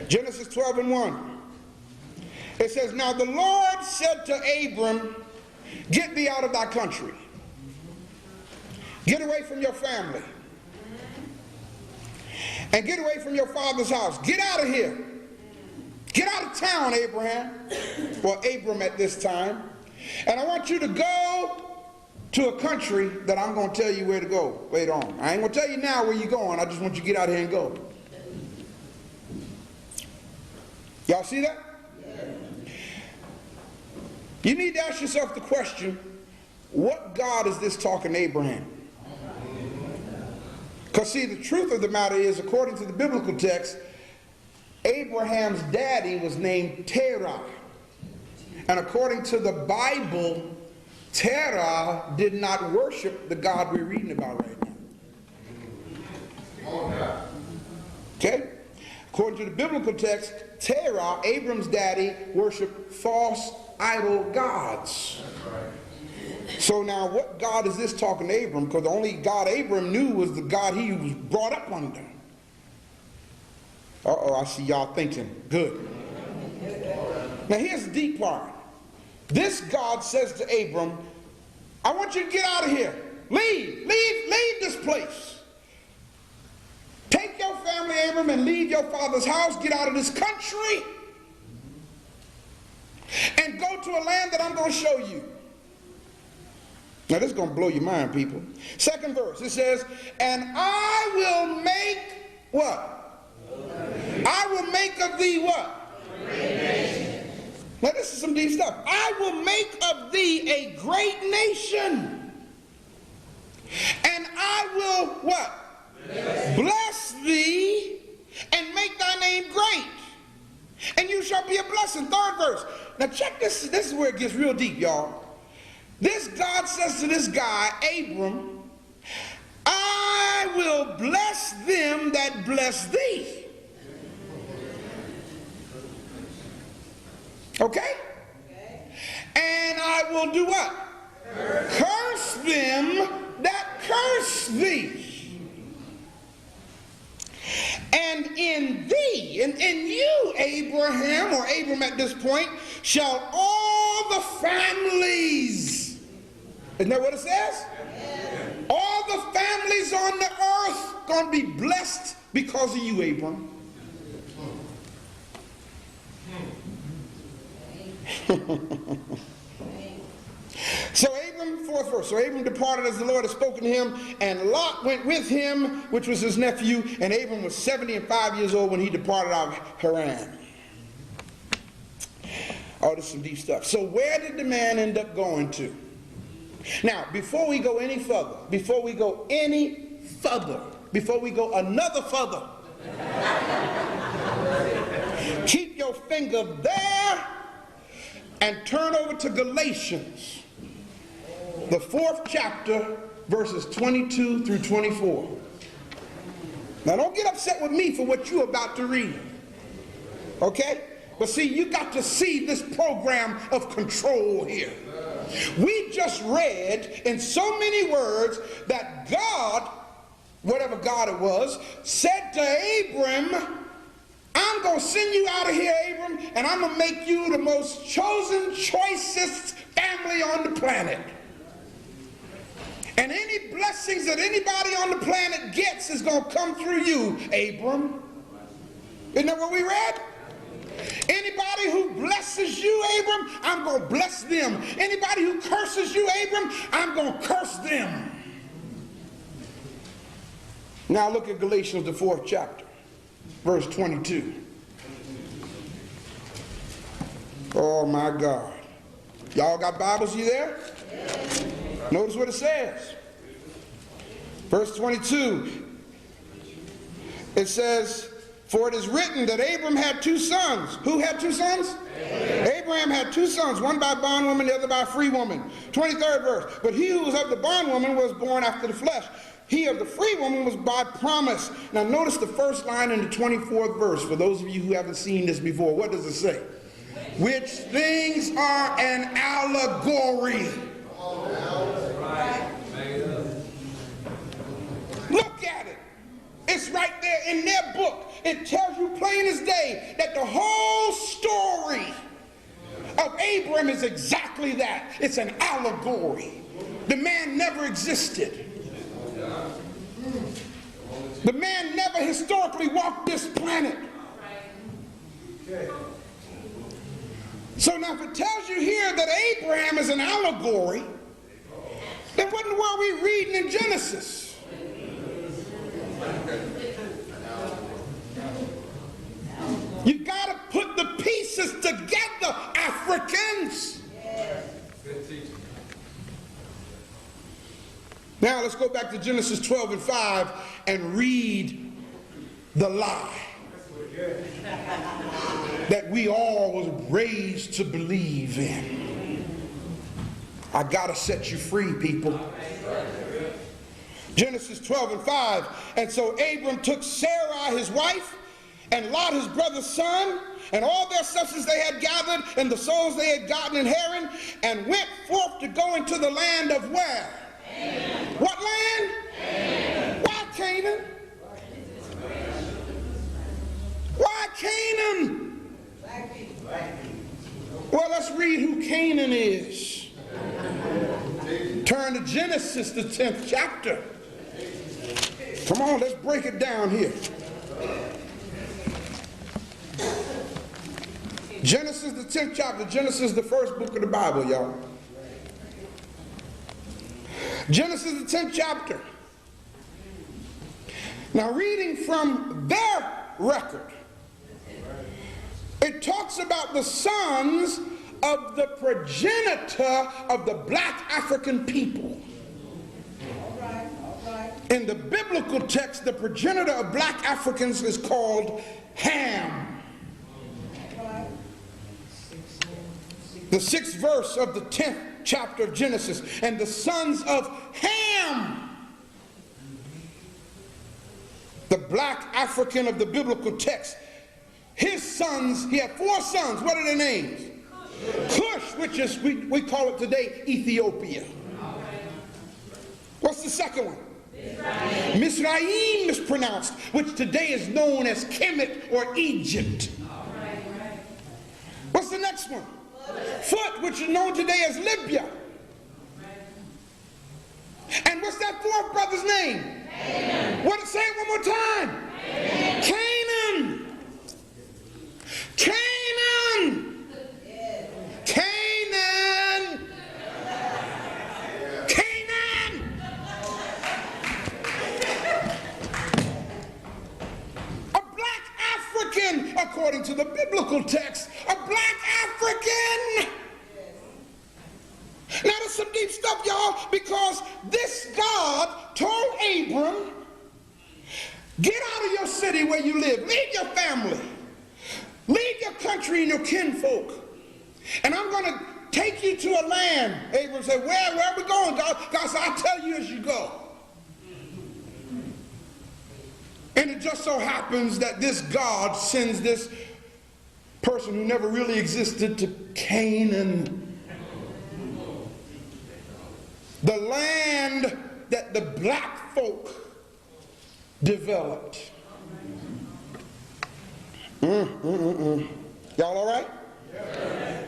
Genesis 12 and 1. It says, now the Lord said to Abram, get thee out of thy country. Get away from your family. And get away from your father's house. Get out of here. Get out of town, Abraham. Or Abram at this time. And I want you to go to a country that I'm going to tell you where to go later on. I ain't going to tell you now where you're going. I just want you to get out of here and go. Y'all see that? You need to ask yourself the question, what God is this talking to Abraham? Because see, the truth of the matter is, according to the biblical text, Abraham's daddy was named Terah. And according to the Bible, Terah did not worship the God we're reading about right now. Okay? According to the biblical text, Terah, Abram's daddy, worshiped false idol gods. So now what God is this talking to Abram? Because the only God Abram knew was the God he was brought up under. Uh-oh, I see y'all thinking. Good. Now here's the deep part. This God says to Abram, I want you to get out of here. Leave this place. Take your family, Abram, and leave your father's house. Get out of this country. And go to a land that I'm going to show you. Now this is going to blow your mind, people. Second verse, it says, and I will make what? I will make of thee what? Now this is some deep stuff. I will make of thee a great nation. And I will what? Bless thee and make thy name great. And you shall be a blessing. Third verse. Now check this. This is where it gets real deep, y'all. This God says to this guy, Abram, I will bless them that bless thee. Okay? And I will do what? Curse them that curse thee. And in thee, in you, Abraham, or Abram at this point, shall all the families, isn't that what it says? Yeah. All the families on the earth going to be blessed because of you, Abram. So Abram, fourth verse, so Abram departed as the Lord had spoken to him, and Lot went with him, which was his nephew, and Abram was 75 years old when he departed out of Haran. Oh, this is some deep stuff. So where did the man end up going to? Now, before we go any further, before we go another further, keep your finger there and turn over to Galatians, the 4th chapter, verses 22 through 24. Now don't get upset with me for what you're about to read. Okay? But see, you got to see this program of control here. We just read in so many words that God, whatever God it was, said to Abram, I'm going to send you out of here, Abram, and I'm going to make you the most chosen, choicest family on the planet. And any blessings that anybody on the planet gets is going to come through you, Abram. Isn't that what we read? Anybody who blesses you, Abram, I'm going to bless them. Anybody who curses you, Abram, I'm going to curse them. Now look at Galatians, the 4th chapter, verse 22. Oh my God. Y'all got Bibles? You there? Notice what it says. Verse 22. It says, for it is written that Abram had 2 sons. Who had 2 sons? Abraham had 2 sons, one by a bondwoman, the other by a free woman. 23rd verse. But he who was of the bondwoman was born after the flesh. He of the free woman was by promise. Now notice the first line in the 24th verse. For those of you who haven't seen this before, what does it say? Which things are an allegory. Look at it. It's right there in their book. it tells you plain as day that the whole story of Abram is exactly that. It's an allegory. The man never existed. The man never historically walked this planet. So now if it tells you here that Abraham is an allegory, then what in the world are we reading in Genesis? You got to put the pieces together, Africans. Now let's go back to Genesis 12 and 5 and read the lie that we all was raised to believe in. I gotta set you free, people. Genesis 12 and 5. And so Abram took Sarai his wife, and Lot his brother's son, and all their substance they had gathered, and the souls they had gotten in Haran, and went forth to go into the land of where? Canaan. What land? Canaan. Why Canaan? Why Canaan? Well, let's read who Canaan is. Turn to Genesis, the 10th chapter. Come on, let's break it down here. Genesis, the 10th chapter. Genesis, the first book of the Bible, y'all. Genesis, the 10th chapter. Now, reading from their record, it talks about the sons of the progenitor of the black African people. In the biblical text, the progenitor of black Africans is called Ham. The 6th verse of the 10th chapter of Genesis. And the sons of Ham, the black African of the biblical text, his sons, he had 4 sons. What are their names? Cush, which is, we call it today Ethiopia. What's the second one? Mizraim is pronounced, which today is known as Kemet or Egypt. What's the next one? Foot, which is known today as Libya. And what's that 4th brother's name? Canaan. Say it one more time. Canaan. Canaan. Canaan. Canaan. A black African, according to the biblical text, a black African. Now there's some deep stuff, y'all, because this God told Abram, get out of your city where you live, leave your family, leave your country and your kinfolk, and I'm going to take you to a land. Abram said, where are we going, God? God said, I'll tell you as you go. And it just so happens that this God sends this person who never really existed to Canaan, the land that the black folk developed. Y'all all right? Yeah.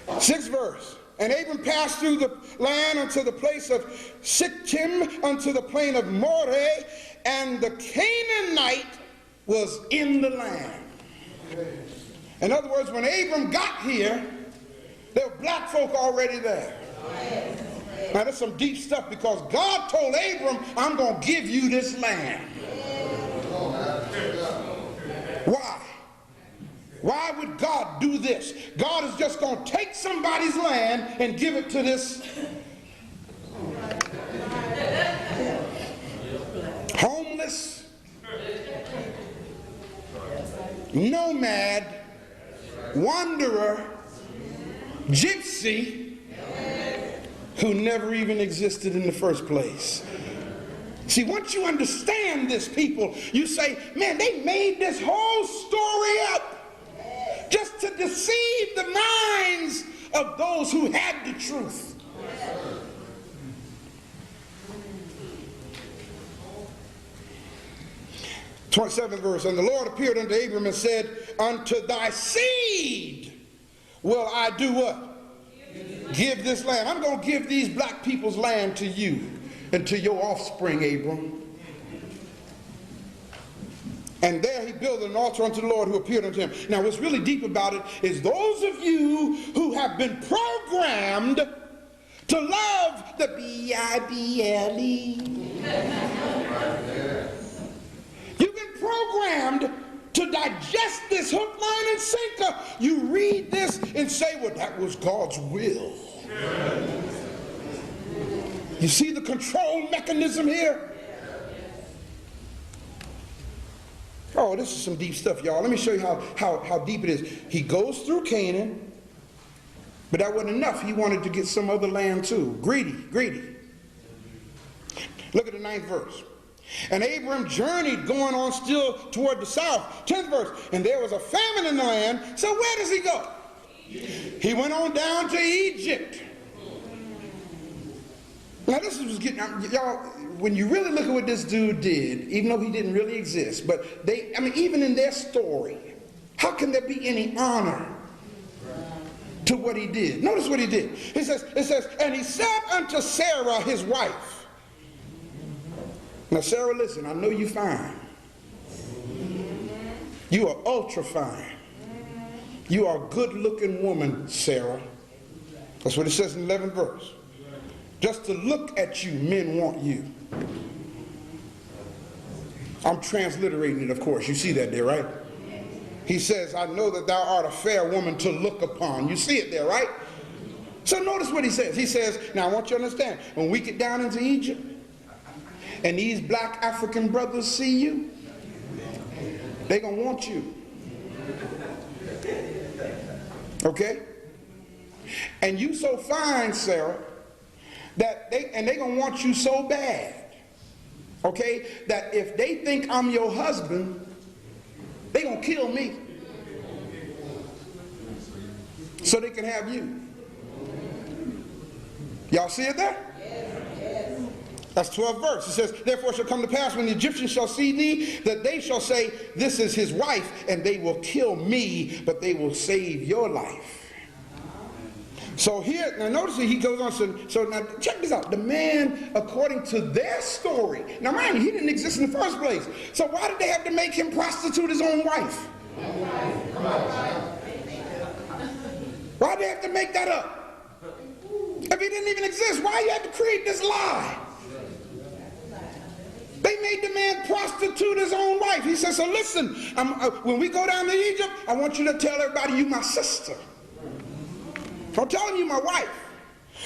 6th verse. And Abram passed through the land unto the place of Shittim, unto the plain of Moreh, and the Canaanite was in the land. In other words, when Abram got here, there were black folk already there. Now that's some deep stuff, because God told Abram, I'm going to give you this land. Why? Why would God do this? God is just going to take somebody's land and give it to this homeless, nomad, wanderer, gypsy, who never even existed in the first place. See, once you understand this, people, you say, man, they made this whole story up just to deceive the minds of those who had the truth. 27th verse, and the Lord appeared unto Abram and said, unto thy seed will I do what? Give this land. I'm going to give these black people's land to you and to your offspring, Abram. And there he built an altar unto the Lord who appeared unto him. Now what's really deep about it is those of you who have been programmed to love the B-I-B-L-E. You've been programmed to digest this hook, line, and sinker. You read this and say, well, that was God's will. You see the control mechanism here? Oh, this is some deep stuff, y'all. Let me show you how deep it is. He goes through Canaan, but that wasn't enough. He wanted to get some other land too. Greedy, greedy. Look at the 9th verse. And Abram journeyed going on still toward the south. 10th verse. And there was a famine in the land. So where does he go? He went on down to Egypt. Now this was getting, y'all, when you really look at what this dude did, even though he didn't really exist, but even in their story, how can there be any honor to what he did? Notice what he did. It says, and he said unto Sarah his wife. Now Sarah, listen, I know you fine. You are ultra fine. You are a good looking woman, Sarah. That's what it says in the 11th verse. Just to look at you, men want you. I'm transliterating it, of course. You see that there, right? He says, I know that thou art a fair woman to look upon. You see it there, right? So notice what he says. He says, now I want you to understand, when we get down into Egypt, and these black African brothers see you, they're going to want you. Okay? And you so fine, Sarah, that they're going to want you so bad, okay, that if they think I'm your husband, they're going to kill me so they can have you. Y'all see it there? That's 12th verse. It says, therefore shall come to pass when the Egyptians shall see thee, that they shall say, this is his wife, and they will kill me, but they will save your life. So here, now notice he goes on, so now check this out. The man, according to their story, now mind you, he didn't exist in the first place. So why did they have to make him prostitute his own wife? Why did they have to make that up? If he didn't even exist, why you have to create this lie? They made the man prostitute his own wife. He said, so listen, when we go down to Egypt, I want you to tell everybody you my sister. Don't tell them you my wife.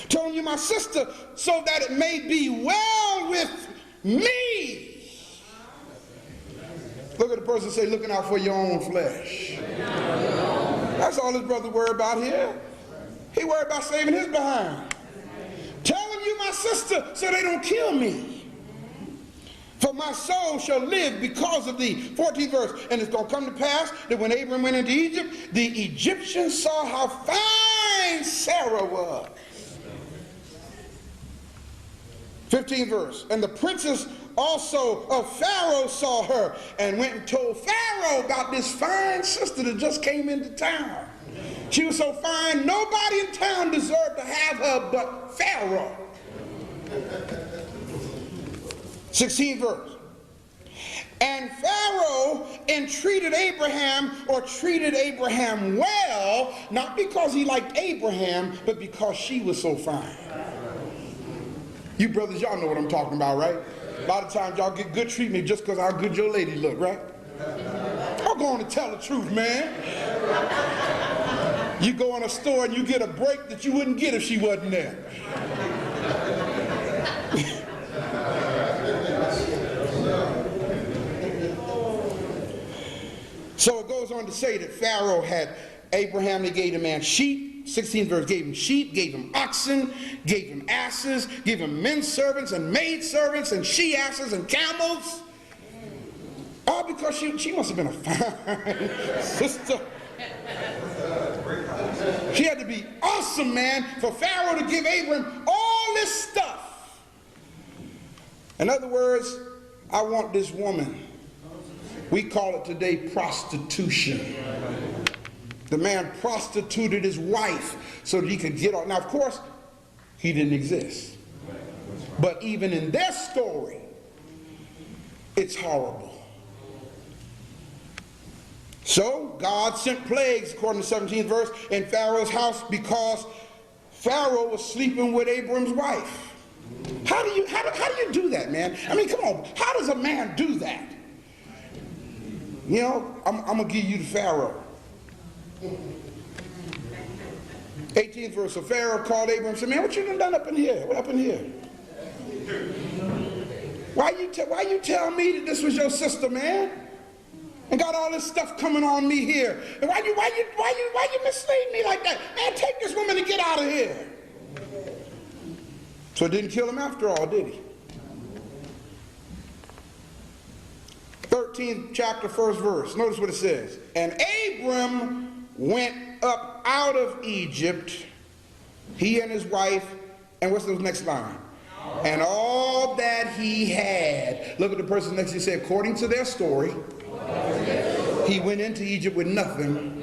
Tell them you my sister so that it may be well with me. Look at the person say, looking out for your own flesh. That's all his brother worried about here. He worried about saving his behind. Tell them you my sister so they don't kill me. For my soul shall live because of thee. 14th verse. And it's going to come to pass that when Abram went into Egypt, the Egyptians saw how fine Sarah was. 15th verse. And the princes also of Pharaoh saw her and went and told Pharaoh about this fine sister that just came into town. She was so fine, nobody in town deserved to have her but Pharaoh. 16th verse. And Pharaoh entreated Abraham, or treated Abraham well, not because he liked Abraham, but because she was so fine. You brothers, y'all know what I'm talking about, right? A lot of times y'all get good treatment just because how good your lady look, right? I'm going to tell the truth, man. You go in a store and you get a break that you wouldn't get if she wasn't there. So it goes on to say that Pharaoh had Abraham, he gave the man sheep, 16th verse, gave him sheep, gave him oxen, gave him asses, gave him men servants and maid servants and she asses and camels. All because she must have been a fine sister. She had to be awesome, man, for Pharaoh to give Abraham all this stuff. In other words, I want this woman. We call it today prostitution. The man prostituted his wife so that he could get off. Now, of course, he didn't exist. But even in their story, it's horrible. So God sent plagues, according to the 17th verse, in Pharaoh's house because Pharaoh was sleeping with Abram's wife. How do you do that, man? I mean, come on. How does a man do that? You know, I'm going to give you the Pharaoh. 18th verse. So Pharaoh called Abram and said, man, what you done up in here? What up in here? Why you tell me that this was your sister, man? And got all this stuff coming on me here. And why you mislead me like that? Man, take this woman and get out of here. So it didn't kill him after all, did he? 13th chapter, 1st verse. Notice what it says. And Abram went up out of Egypt, he and his wife, and what's the next line? And all that he had. Look at the person next to you, say, according to their story, he went into Egypt with nothing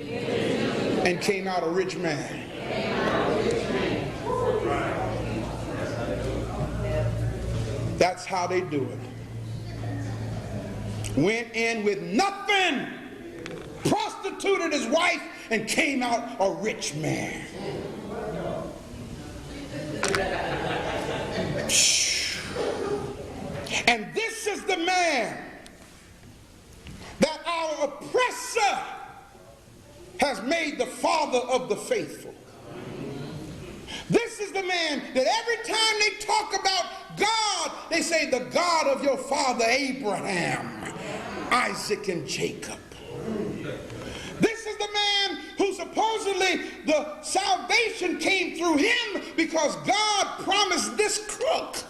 and came out a rich man. That's how they do it. Went in with nothing, prostituted his wife, and came out a rich man. And this is the man that our oppressor has made the father of the faithful. This is the man that every time they talk about God, they say the God of your father Abraham, Isaac, and Jacob. This is the man who supposedly the salvation came through him because God promised this crook.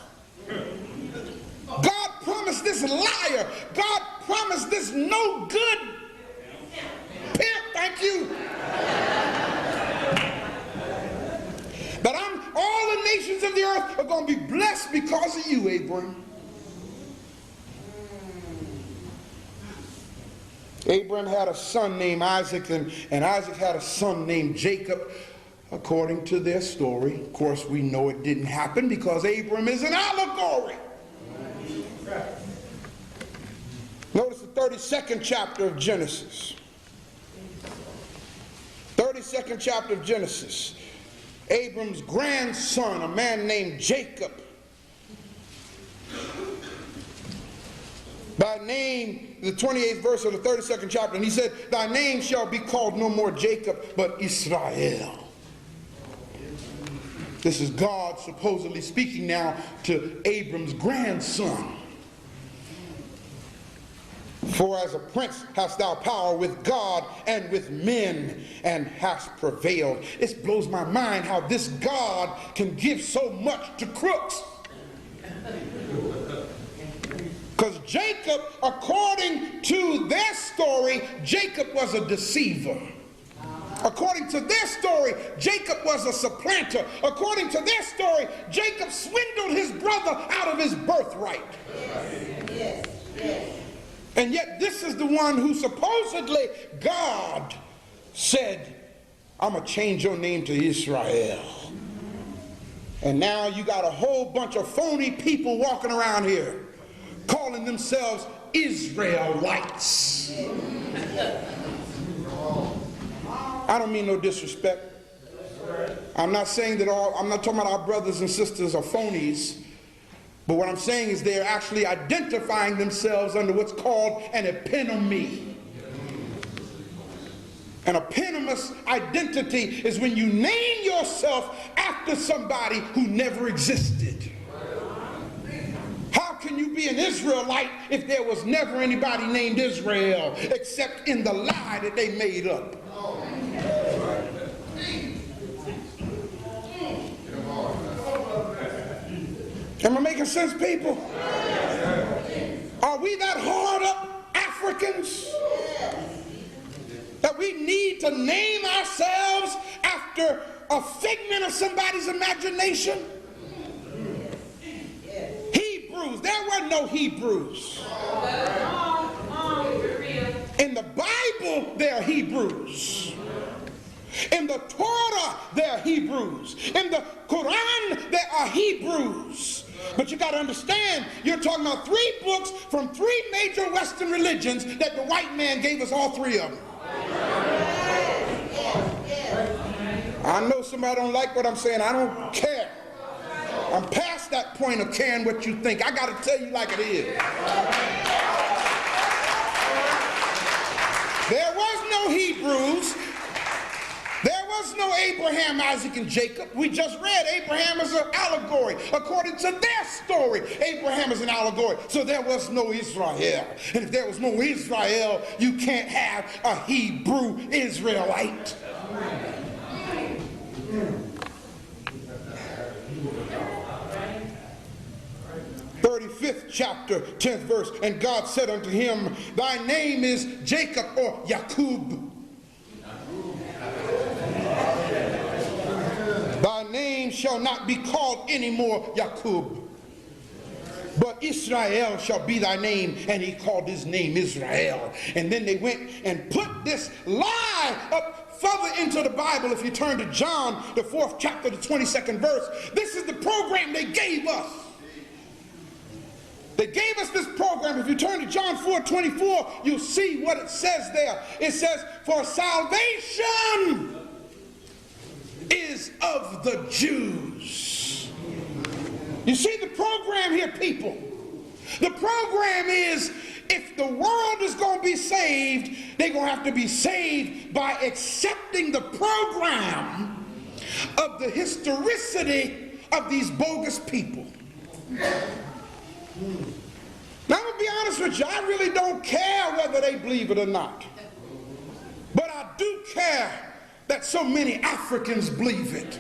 God promised this liar. God promised this no good pimp, thank you. But all the nations of the earth are going to be blessed because of you, Abram. Abram had a son named Isaac, and Isaac had a son named Jacob, according to their story. Of course, we know it didn't happen because Abram is an allegory. Notice the 32nd chapter of Genesis. 32nd chapter of Genesis. Abram's grandson, a man named Jacob, by name, the 28th verse of the 32nd chapter, and he said, thy name shall be called no more Jacob, but Israel. This is God supposedly speaking now to Abram's grandson. For as a prince hast thou power with God and with men, and hast prevailed. It blows my mind how this God can give so much to crooks. Because Jacob, according to their story, Jacob was a deceiver. According to their story, Jacob was a supplanter. According to their story, Jacob swindled his brother out of his birthright. Yes. Yes. And yet this is the one who supposedly God said, I'm going to change your name to Israel. And now you got a whole bunch of phony people walking around here calling themselves Israelites. I don't mean no disrespect. I'm not saying that I'm not talking about our brothers and sisters are phonies. But what I'm saying is they're actually identifying themselves under what's called an epitome. An eponymous identity is when you name yourself after somebody who never existed. How can you be an Israelite if there was never anybody named Israel except in the lie that they made up? Am I making sense, people? Are we that hard up Africans that we need to name ourselves after a figment of somebody's imagination? Hebrews. There were no Hebrews. In the Bible, they are Hebrews. In the Torah, there are Hebrews. In the Quran, there are Hebrews. But you got to understand, you're talking about 3 books from 3 major Western religions that the white man gave us all 3 of them. I know somebody don't like what I'm saying. I don't care. I'm past that point of caring what you think. I got to tell you like it is. There was no Hebrews. There was no Abraham, Isaac, and Jacob. We just read Abraham is an allegory. According to their story, Abraham is an allegory. So there was no Israel. And if there was no Israel, you can't have a Hebrew Israelite. 35th chapter, 10th verse. And God said unto him, thy name is Jacob, or Yakub. Thy name shall not be called anymore Yakub, but Israel shall be thy name. And he called his name Israel. And then they went and put this lie up further into the Bible. If you turn to John, the 4th chapter, the 22nd verse, this is the program they gave us. They gave us this program. If you turn to John 4:24, you'll see what it says there. It says, for salvation is of the Jews. You see the program here, people. The program is, if the world is going to be saved, they're going to have to be saved by accepting the program of the historicity of these bogus people. Now, I'm going to be honest with you. I really don't care whether they believe it or not. But I do care that so many Africans believe it.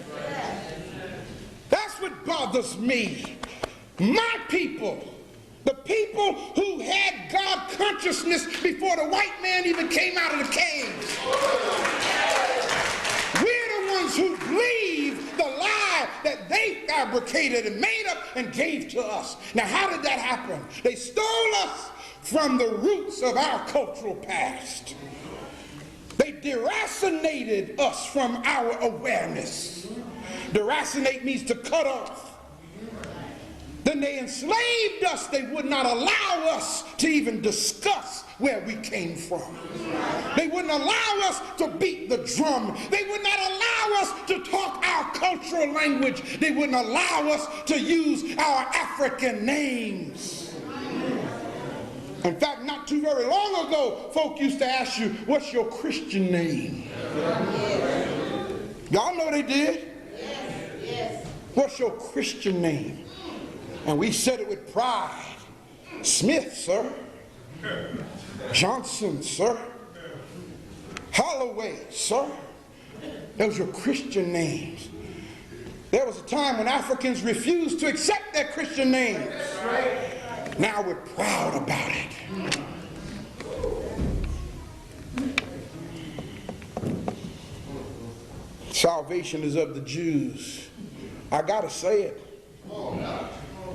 That's what bothers me. My people, the people who had God consciousness before the white man even came out of the caves. We're the ones who believe the lie that they fabricated and made up and gave to us. Now, how did that happen? They stole us from the roots of our cultural past. They deracinated us from our awareness. Deracinate means to cut off. Then they enslaved us. They would not allow us to even discuss where we came from. They wouldn't allow us to beat the drum. They would not allow us to talk our cultural language. They wouldn't allow us to use our African names. In fact, not too very long ago, folk used to ask you, what's your Christian name? Y'all know they did? Yes. What's your Christian name? And we said it with pride. Smith, sir. Johnson, sir. Holloway, sir. Those were Christian names. There was a time when Africans refused to accept their Christian names. Now we're proud about it. Salvation is of the Jews. I gotta say it.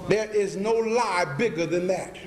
There is no lie bigger than that.